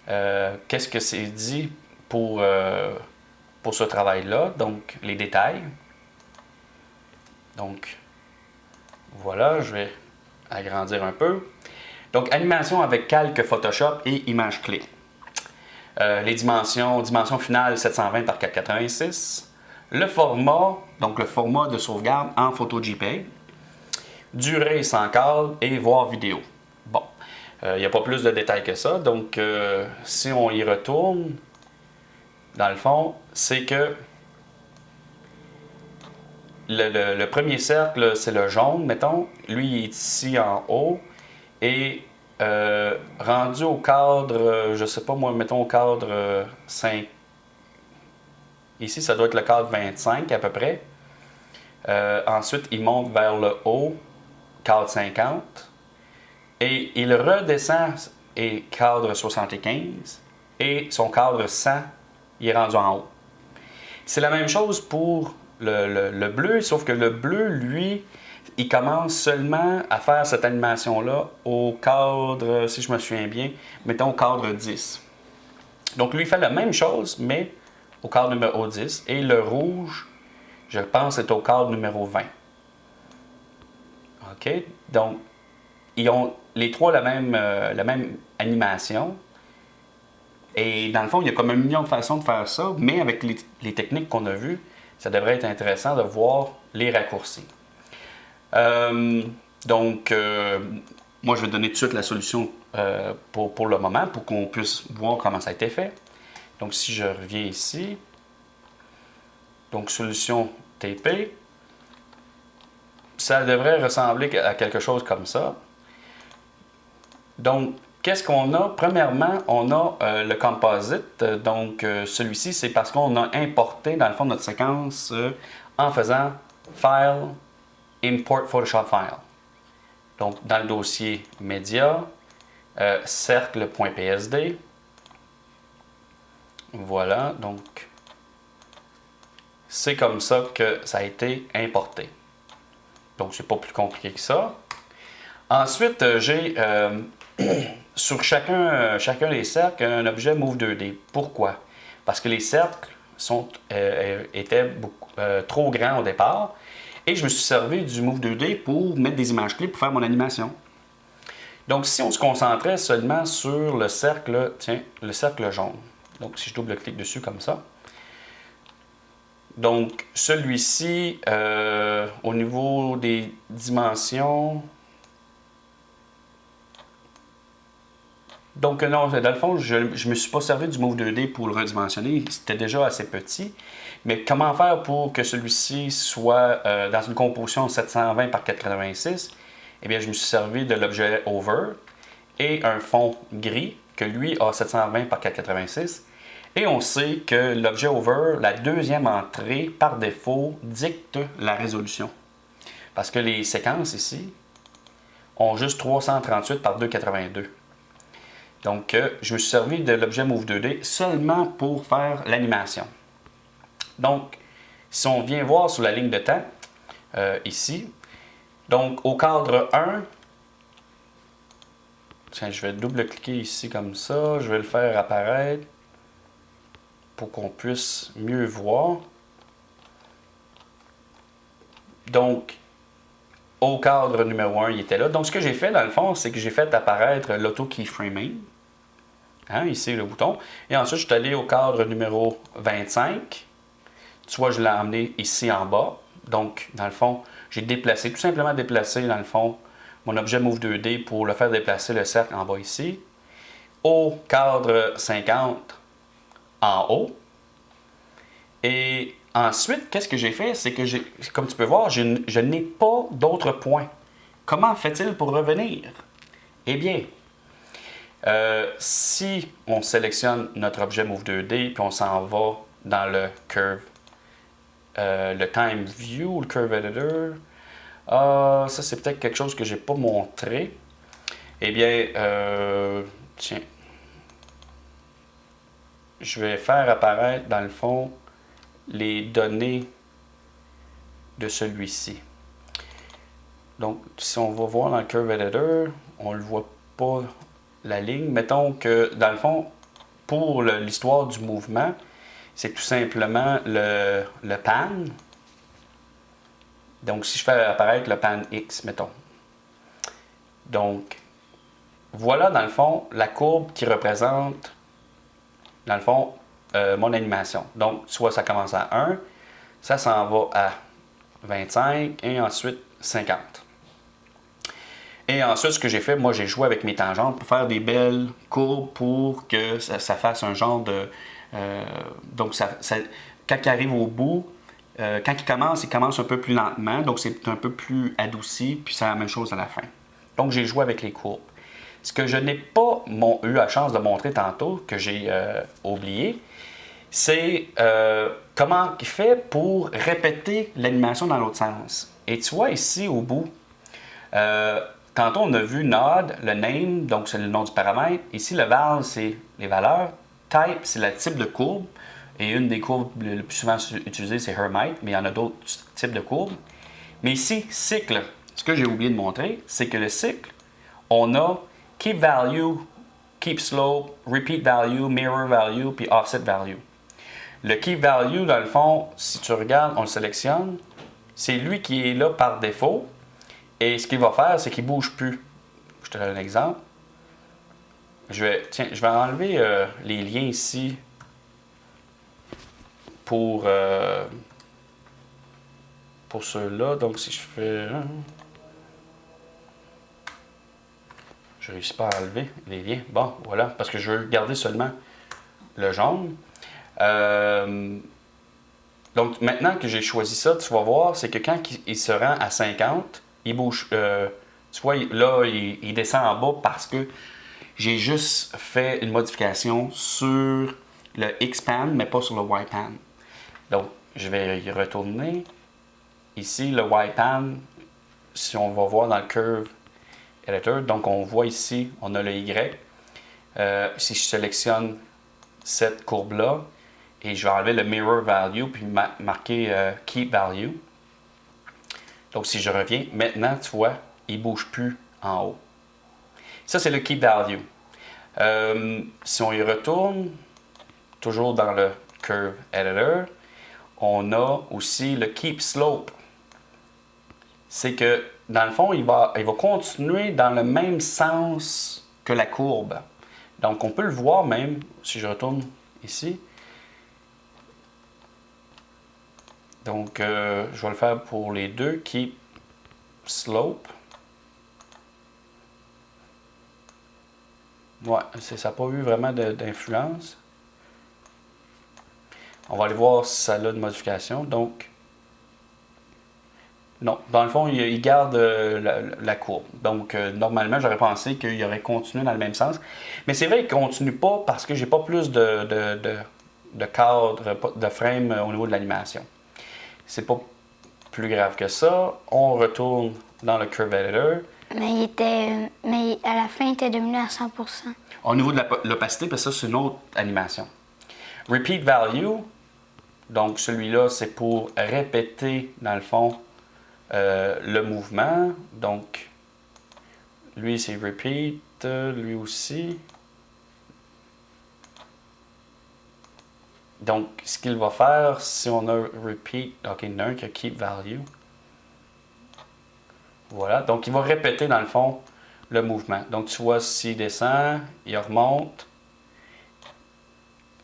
qu'est-ce que c'est dit pour ce travail-là, donc les détails. Donc, voilà, je vais agrandir un peu. Donc, animation avec calque Photoshop et image clé. Les dimension finale 720 par 486. Le format, donc le format de sauvegarde en photo JPEG. Durée sans cadre et voir vidéo. Bon, il n'y a pas plus de détails que ça. Donc, si on y retourne, dans le fond, c'est que le premier cercle, c'est le jaune, mettons. Lui, il est ici en haut. Et rendu au cadre, je sais pas moi, mettons au cadre 5. Ici, ça doit être le cadre 25 à peu près. Ensuite, il monte vers le haut, cadre 50. Et il redescend et cadre 75. Et son cadre 100, il est rendu en haut. C'est la même chose pour le bleu, sauf que le bleu, lui, il commence seulement à faire cette animation-là au cadre, si je me souviens bien, mettons au cadre 10. Donc lui, il fait la même chose, mais au cadre numéro 10. Et le rouge, je pense, est au cadre numéro 20. OK? Donc, ils ont les trois la même animation. Et dans le fond, il y a comme un million de façons de faire ça, mais avec les techniques qu'on a vues, ça devrait être intéressant de voir les raccourcis. Donc, moi, je vais donner tout de suite la solution pour le moment, pour qu'on puisse voir comment ça a été fait. Donc, si je reviens ici, donc solution TP, ça devrait ressembler à quelque chose comme ça. Donc, qu'est-ce qu'on a? Premièrement, on a le composite. Donc, celui-ci, c'est parce qu'on a importé, dans le fond, notre séquence en faisant File, Import Photoshop File. Donc, dans le dossier Média, cercle.psd. Voilà, donc, c'est comme ça que ça a été importé. Donc, c'est pas plus compliqué que ça. Ensuite, j'ai sur chacun des cercles un objet Move 2D. Pourquoi? Parce que les cercles étaient trop grands au départ et je me suis servi du Move 2D pour mettre des images clés pour faire mon animation. Donc, si on se concentrait seulement sur le cercle, tiens, le cercle jaune. Donc, si je double-clique dessus comme ça. Donc, celui-ci, au niveau des dimensions... Donc, non, dans le fond, je ne me suis pas servi du Move 2D pour le redimensionner. C'était déjà assez petit. Mais comment faire pour que celui-ci soit dans une composition 720 par 486? Eh bien, je me suis servi de l'objet Over et un fond gris que lui a 720 par 486. Et on sait que l'objet Over, la deuxième entrée, par défaut, dicte la résolution. Parce que les séquences ici ont juste 338 par 282. Donc, je me suis servi de l'objet Move 2D seulement pour faire l'animation. Donc, si on vient voir sur la ligne de temps, ici, donc au cadre 1, tiens, je vais double-cliquer ici comme ça, je vais le faire apparaître pour qu'on puisse mieux voir. Donc, au cadre numéro 1, il était là. Donc, ce que j'ai fait, dans le fond, c'est que j'ai fait apparaître l'auto-keyframing. Hein, ici, le bouton. Et ensuite, je suis allé au cadre numéro 25. Tu vois, je l'ai emmené ici en bas. Donc, dans le fond, j'ai déplacé, tout simplement déplacé, dans le fond, mon objet Move 2D pour le faire déplacer le cercle en bas ici. Au cadre 50, en haut. Et ensuite, qu'est-ce que j'ai fait? C'est que, comme tu peux voir, je n'ai pas d'autres points. Comment fait-il pour revenir? Eh bien, si on sélectionne notre objet Move 2D puis on s'en va dans le Curve, le Time View, le Curve Editor, ça c'est peut-être quelque chose que je n'ai pas montré. Eh bien, tiens, je vais faire apparaître dans le fond les données de celui-ci. Donc, si on va voir dans le Curve Editor, on ne le voit pas la ligne. Mettons que, dans le fond, pour l'histoire du mouvement, c'est tout simplement le pan. Donc, si je fais apparaître le pan X, mettons. Donc, voilà, dans le fond, la courbe qui représente, dans le fond, mon animation. Donc, soit ça commence à 1, ça s'en va à 25 et ensuite 50. Et ensuite, ce que j'ai fait, moi, j'ai joué avec mes tangentes pour faire des belles courbes pour que ça fasse un genre de... donc, quand il arrive au bout, quand il commence un peu plus lentement, donc c'est un peu plus adouci, puis c'est la même chose à la fin. Donc, j'ai joué avec les courbes. Ce que je n'ai pas eu la chance de montrer tantôt, que j'ai oublié, c'est comment il fait pour répéter l'animation dans l'autre sens. Et tu vois ici, au bout, tantôt, on a vu node, le name, donc c'est le nom du paramètre. Ici, le val, c'est les valeurs. Type, c'est le type de courbe. Et une des courbes le plus souvent utilisées, c'est Hermite, mais il y en a d'autres types de courbes. Mais ici, cycle, ce que j'ai oublié de montrer, c'est que le cycle, on a keep value, keep slope, repeat value, mirror value, puis offset value. Le keep value, dans le fond, si tu regardes, on le sélectionne, c'est lui qui est là par défaut. Et ce qu'il va faire, c'est qu'il ne bouge plus. Je te donne un exemple. Je vais enlever les liens ici pour ceux-là. Donc, si je fais... je ne réussis pas à enlever les liens. Bon, voilà, parce que je veux garder seulement le jaune. Donc, maintenant que j'ai choisi ça, tu vas voir, c'est que quand il se rend à 50, il bouge. Tu vois, là, il descend en bas parce que j'ai juste fait une modification sur le X-pan, mais pas sur le Y-pan. Donc, je vais y retourner. Ici, le Y-pan, si on va voir dans le Curve Editor, donc on voit ici, on a le Y. Si je sélectionne cette courbe-là, Et je vais enlever le mirror value puis marquer keep value. Donc si je reviens, maintenant tu vois, il ne bouge plus en haut. Ça c'est le keep value. Si on y retourne, toujours dans le curve editor, on a aussi le keep slope. C'est que dans le fond, il va continuer dans le même sens que la courbe. Donc on peut le voir même, si je retourne ici. Donc je vais le faire pour les deux, keep slope. Ouais, ça n'a pas eu vraiment d'influence. On va aller voir si ça a de modification. Donc, non, dans le fond, il garde la courbe. Donc, normalement, j'aurais pensé qu'il aurait continué dans le même sens. Mais c'est vrai qu'il ne continue pas parce que j'ai pas plus de cadre, de frame au niveau de l'animation. C'est pas plus grave que ça. On retourne dans le Curve Editor. Mais à la fin, il était devenu à 100%. Au niveau de l'opacité, parce que ça, c'est une autre animation. Repeat Value. Donc, celui-là, c'est pour répéter, dans le fond, le mouvement. Donc, lui, c'est repeat. Lui aussi. Donc, ce qu'il va faire, si on a repeat, ok, il y en a un qui a keep value. Voilà. Donc, il va répéter, dans le fond, le mouvement. Donc, tu vois, s'il descend, il remonte.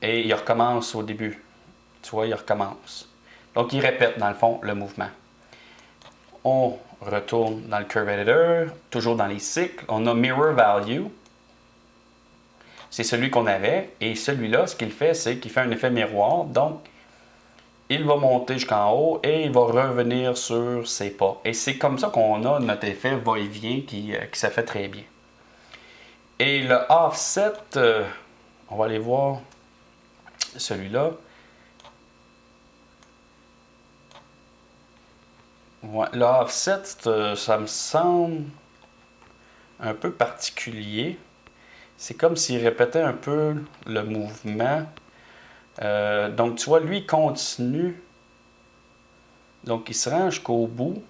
Et il recommence au début. Tu vois, il recommence. Donc, il répète, dans le fond, le mouvement. On retourne dans le Curve Editor, toujours dans les cycles. On a Mirror Value. C'est celui qu'on avait. Et celui-là, ce qu'il fait, c'est qu'il fait un effet miroir. Donc, il va monter jusqu'en haut et il va revenir sur ses pas. Et c'est comme ça qu'on a notre effet va-et-vient qui se fait très bien. Et le offset, on va aller voir celui-là. Ouais, le offset, ça me semble un peu particulier. C'est comme s'il répétait un peu le mouvement. Donc, tu vois, lui, il continue. Donc, il se rend jusqu'au bout.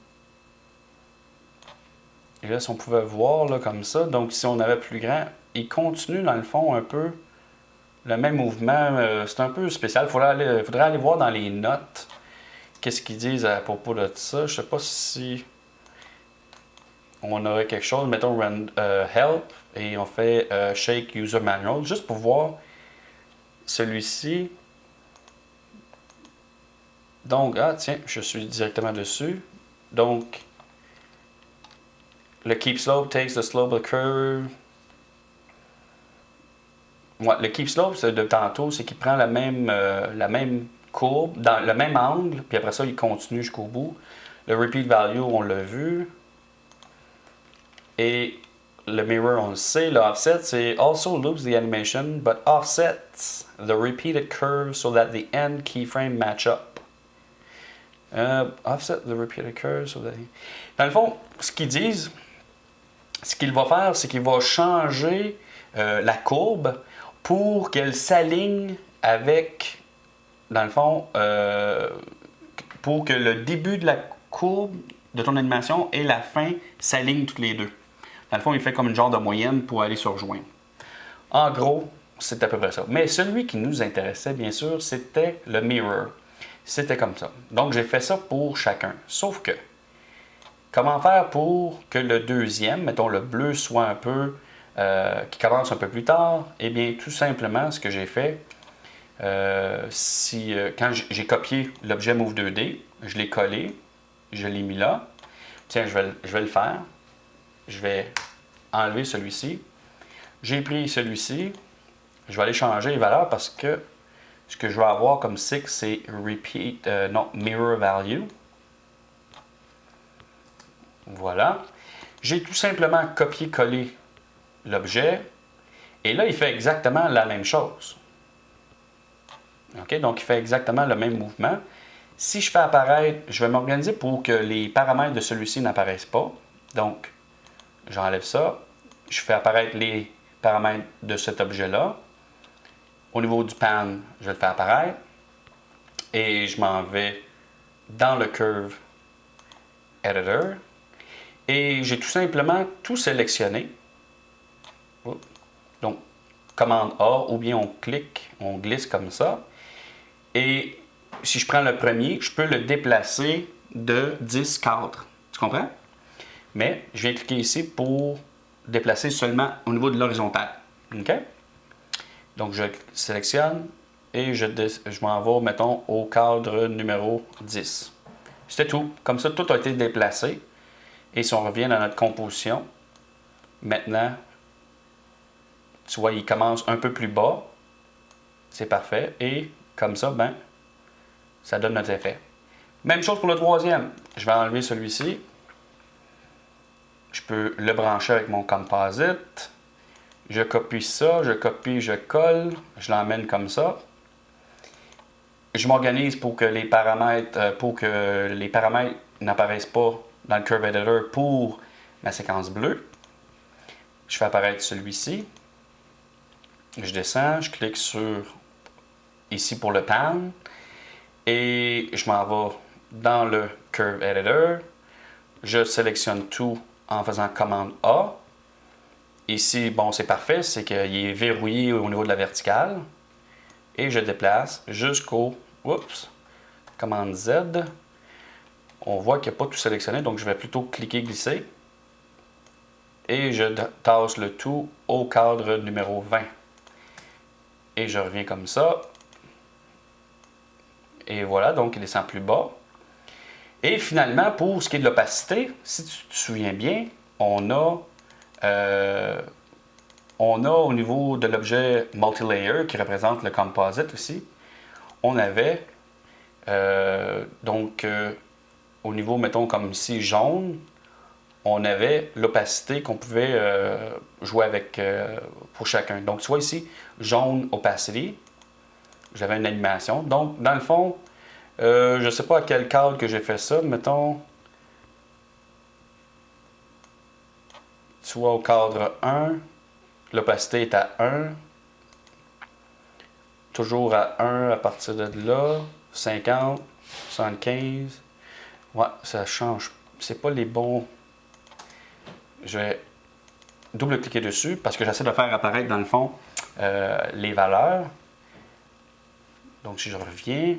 Et là, si on pouvait voir là, comme ça, donc si on avait plus grand, il continue dans le fond un peu le même mouvement. C'est un peu spécial. Il faudrait aller voir dans les notes qu'est-ce qu'ils disent à propos de ça. Je sais pas si on aurait quelque chose. Mettons help et on fait shake user manual juste pour voir celui-ci. Donc, ah tiens, je suis directement dessus. Donc, le keep slope takes the slope of the curve. Ouais, le keep slope, c'est de tantôt, c'est qu'il prend la même courbe, dans le même angle, puis après ça, il continue jusqu'au bout. Le repeat value, on l'a vu. Et le mirror, on le sait. Le offset, c'est also loops the animation, but offsets the repeated curve so that the end keyframe match up. Offset the repeated curve so that... Dans le fond, ce qu'ils disent, ce qu'il va faire, c'est qu'il va changer la courbe pour qu'elle s'aligne avec, dans le fond, pour que le début de la courbe de ton animation et la fin s'alignent toutes les deux. Dans le fond, il fait comme une genre de moyenne pour aller se rejoindre. En gros, c'est à peu près ça. Mais celui qui nous intéressait, bien sûr, c'était le mirror. C'était comme ça. Donc, j'ai fait ça pour chacun. Sauf que, comment faire pour que le deuxième, mettons le bleu, soit un peu, qui commence un peu plus tard? Eh bien, tout simplement, ce que j'ai fait, quand j'ai copié l'objet Move 2D, je l'ai collé, je l'ai mis là. Tiens, je vais le faire. Je vais enlever celui-ci. J'ai pris celui-ci. Je vais aller changer les valeurs parce que ce que je vais avoir comme cycle, c'est mirror value. Voilà. J'ai tout simplement copié-collé l'objet. Et là, il fait exactement la même chose. OK? Donc, il fait exactement le même mouvement. Si je fais apparaître, je vais m'organiser pour que les paramètres de celui-ci n'apparaissent pas. Donc, j'enlève ça. Je fais apparaître les paramètres de cet objet-là. Au niveau du pan, je vais le faire apparaître. Et je m'en vais dans le Curve Editor. Et j'ai tout simplement tout sélectionné. Donc, commande A, ou bien on clique, on glisse comme ça. Et si je prends le premier, je peux le déplacer de 10 cadres. Tu comprends? Mais je viens cliquer ici pour déplacer seulement au niveau de l'horizontale. OK? Donc, je sélectionne et je m'en vais, mettons, au cadre numéro 10. C'était tout. Comme ça, tout a été déplacé. Et si on revient dans notre composition, maintenant, tu vois, il commence un peu plus bas. C'est parfait. Et comme ça, ben, ça donne notre effet. Même chose pour le troisième. Je vais enlever celui-ci. Je peux le brancher avec mon composite. Je copie ça, je copie, je colle. Je l'emmène comme ça. Je m'organise pour que les paramètres, n'apparaissent pas dans le Curve Editor pour ma séquence bleue. Je fais apparaître celui-ci. Je descends, je clique sur ici pour le pan et je m'en vais dans le Curve Editor. Je sélectionne tout en faisant commande A. Ici, bon, c'est parfait, c'est qu'il est verrouillé au niveau de la verticale. Et je déplace jusqu'au, commande Z. On voit qu'il n'y a pas tout sélectionné, donc je vais plutôt cliquer glisser. Et je tasse le tout au cadre numéro 20. Et je reviens comme ça. Et voilà, donc il descend plus bas. Et finalement, pour ce qui est de l'opacité, si tu te souviens bien, on a au niveau de l'objet multilayer qui représente le composite aussi, on avait au niveau, mettons comme ici, jaune, on avait l'opacité qu'on pouvait jouer avec pour chacun. Donc tu vois ici, jaune opacity, j'avais une animation. Donc dans le fond, je ne sais pas à quel cadre que j'ai fait ça, mettons, tu vois au cadre 1, l'opacité est à 1, toujours à 1 à partir de là, 50, 75, ouais, ça change, c'est pas les bons, je vais double-cliquer dessus parce que j'essaie de faire apparaître dans le fond les valeurs. Donc si je reviens,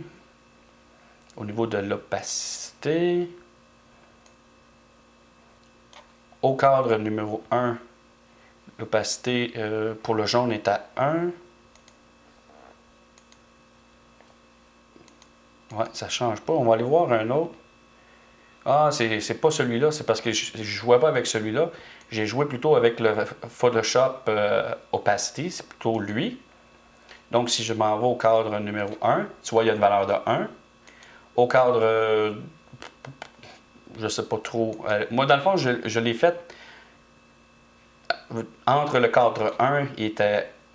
au niveau de l'opacité, au cadre numéro 1, l'opacité pour le jaune est à 1. Ouais, ça ne change pas. On va aller voir un autre. Ah, c'est pas celui-là, c'est parce que je ne jouais pas avec celui-là. J'ai joué plutôt avec le Photoshop Opacity, c'est plutôt lui. Donc si je m'en vais au cadre numéro 1, tu vois, il y a une valeur de 1. Au cadre, je ne sais pas trop. Moi, dans le fond, je l'ai fait entre le cadre 1, il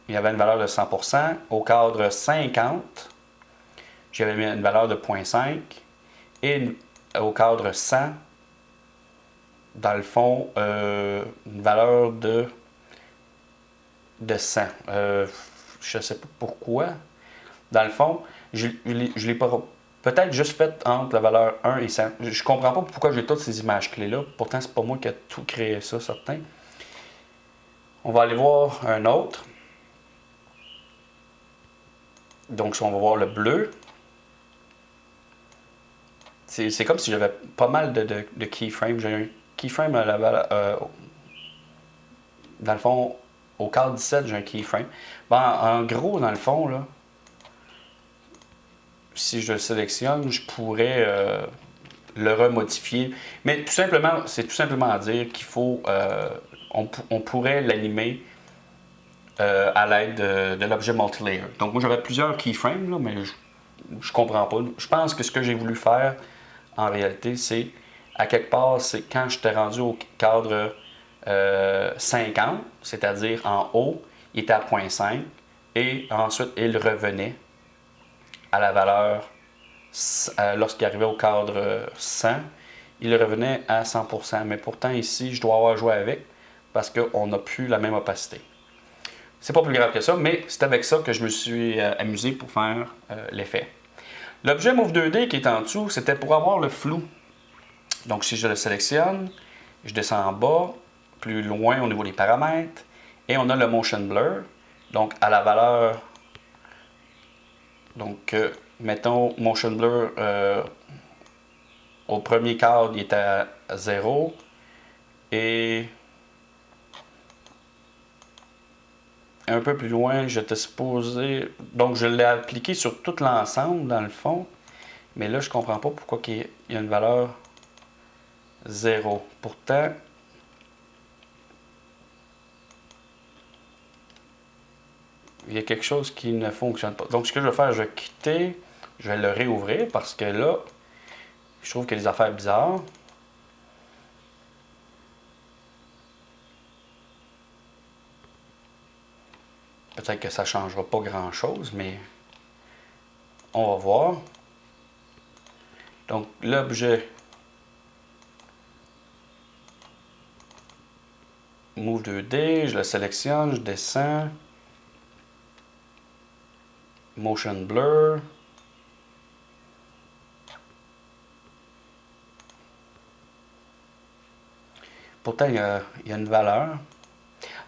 y avait une valeur de 100%. Au cadre 50, j'avais mis une valeur de 0.5. Et au cadre 100, dans le fond, une valeur de 100. Je ne sais pas pourquoi. Dans le fond, je l'ai pas peut-être juste fait entre la valeur 1 et 100. Je ne comprends pas pourquoi j'ai toutes ces images clés-là. Pourtant, c'est pas moi qui ai tout créé ça, certain. On va aller voir un autre. Donc, si on va voir le bleu, c'est comme si j'avais pas mal de keyframes. J'ai un keyframe à la valeur. Dans le fond, au cadre 17, j'ai un keyframe. Bon, en gros, dans le fond, là, si je le sélectionne, je pourrais le remodifier. Mais tout simplement, c'est tout simplement à dire qu'il faut, on pourrait l'animer à l'aide de l'objet multilayer. Donc moi j'avais plusieurs keyframes, là, mais je comprends pas. Je pense que ce que j'ai voulu faire, en réalité, c'est, à quelque part, c'est quand j'étais rendu au cadre 50, c'est-à-dire en haut, il était à 0.5, et ensuite il revenait à la valeur, lorsqu'il arrivait au cadre 100, il revenait à 100%. Mais pourtant ici, je dois avoir joué avec parce qu'on n'a plus la même opacité. C'est pas plus grave que ça, mais c'est avec ça que je me suis amusé pour faire l'effet. L'objet Move 2D qui est en dessous, c'était pour avoir le flou. Donc si je le sélectionne, je descends en bas, plus loin au niveau des paramètres, et on a le Motion Blur. Donc à la valeur, donc mettons Motion Blur au premier cadre, il est à 0, et un peu plus loin, j'étais supposé... Donc, je l'ai appliqué sur tout l'ensemble, dans le fond. Mais là, je comprends pas pourquoi il y a une valeur 0. Pourtant, il y a quelque chose qui ne fonctionne pas. Donc, ce que je vais faire, je vais quitter. Je vais le réouvrir parce que là, je trouve qu'il y a des affaires bizarres. Peut-être que ça ne changera pas grand-chose, mais on va voir. Donc, l'objet Move 2D, je le sélectionne, je descends. Motion Blur. Pourtant, il y a une valeur.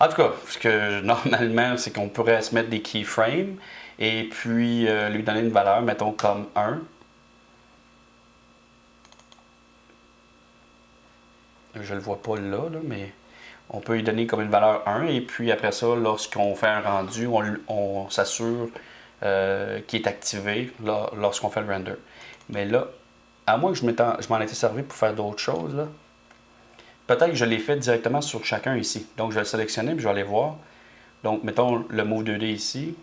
En tout cas, ce que normalement, c'est qu'on pourrait se mettre des keyframes et puis lui donner une valeur, mettons comme 1. Je le vois pas là, mais on peut lui donner comme une valeur 1 et puis après ça, lorsqu'on fait un rendu, on s'assure qu'il est activé lorsqu'on fait le render. Mais là, à moins que je m'en étais servi pour faire d'autres choses, là. Peut-être que je l'ai fait directement sur chacun ici. Donc, je vais le sélectionner et je vais aller voir. Donc, mettons le Move 2D ici.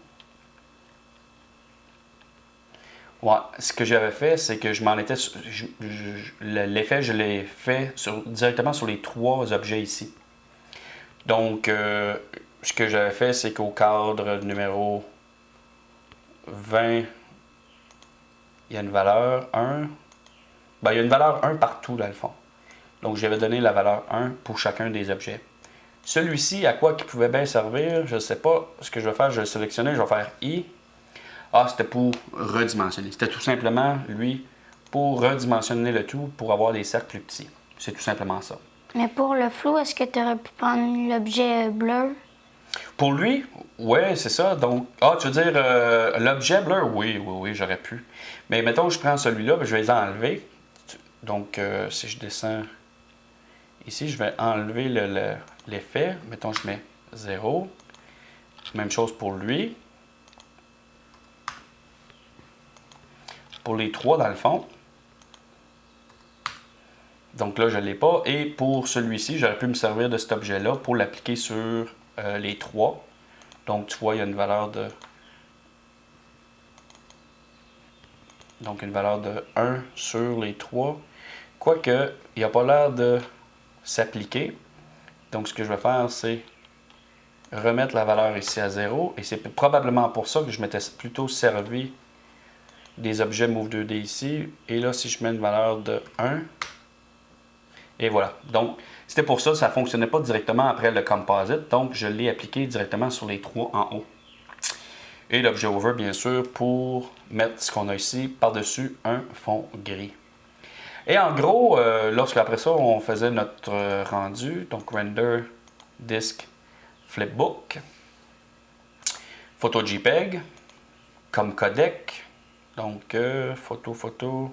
Ouais, ce que j'avais fait, c'est que je m'en étais... L'effet, je l'ai fait directement sur les 3 objets ici. Donc, ce que j'avais fait, c'est qu'au cadre numéro 20, il y a une valeur 1. Ben, il y a une valeur 1 partout, dans le fond. Donc, j'avais donné la valeur 1 pour chacun des objets. Celui-ci, à quoi il pouvait bien servir, je ne sais pas. Ce que je vais faire, je vais le sélectionner, je vais faire I. Ah, c'était pour redimensionner. C'était tout simplement, lui, pour redimensionner le tout, pour avoir des cercles plus petits. C'est tout simplement ça. Mais pour le flou, est-ce que tu aurais pu prendre l'objet blur? Pour lui, ouais, c'est ça. Donc, tu veux dire l'objet blur? Oui, j'aurais pu. Mais mettons que je prends celui-là, je vais les enlever. Donc, si je descends ici, je vais enlever l'effet. Mettons, je mets 0. Même chose pour lui. Pour les 3, dans le fond. Donc là, je ne l'ai pas. Et pour celui-ci, j'aurais pu me servir de cet objet-là pour l'appliquer sur les 3. Donc, tu vois, il y a une valeur de... Donc, une valeur de 1 sur les 3. Quoique, il n'a pas l'air de s'appliquer. Donc, ce que je vais faire, c'est remettre la valeur ici à 0. Et c'est probablement pour ça que je m'étais plutôt servi des objets Move 2D ici. Et là, si je mets une valeur de 1, et voilà. Donc, c'était pour ça, ça ne fonctionnait pas directement après le composite. Donc, je l'ai appliqué directement sur les 3 en haut. Et l'objet Over, bien sûr, pour mettre ce qu'on a ici par-dessus un fond gris. Et en gros, lorsqu'après ça, on faisait notre rendu, donc Render, Disk, Flipbook, Photo JPEG, comme codec, donc photo,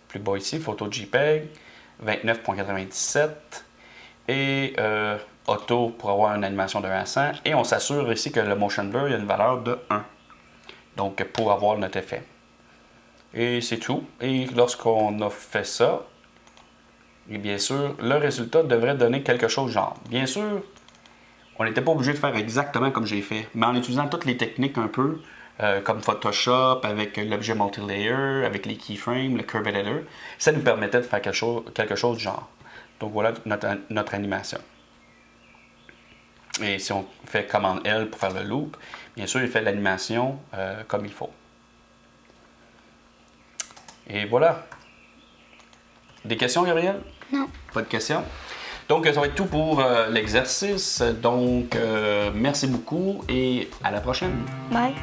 plus bas ici, Photo JPEG, 29.97 et auto pour avoir une animation de 1 à 100. Et on s'assure ici que le Motion Blur, il y a une valeur de 1. Donc, pour avoir notre effet. Et c'est tout. Et lorsqu'on a fait ça, et bien sûr, le résultat devrait donner quelque chose genre. Bien sûr, on n'était pas obligé de faire exactement comme j'ai fait, mais en utilisant toutes les techniques un peu, comme Photoshop, avec l'objet multilayer, avec les keyframes, le curve editor, ça nous permettait de faire quelque chose du genre. Donc voilà notre animation. Et si on fait commande L pour faire le loop, bien sûr, il fait l'animation comme il faut. Et voilà. Des questions, Gabriel? Non. Pas de questions? Donc, ça va être tout pour l'exercice. Donc, merci beaucoup et à la prochaine. Bye.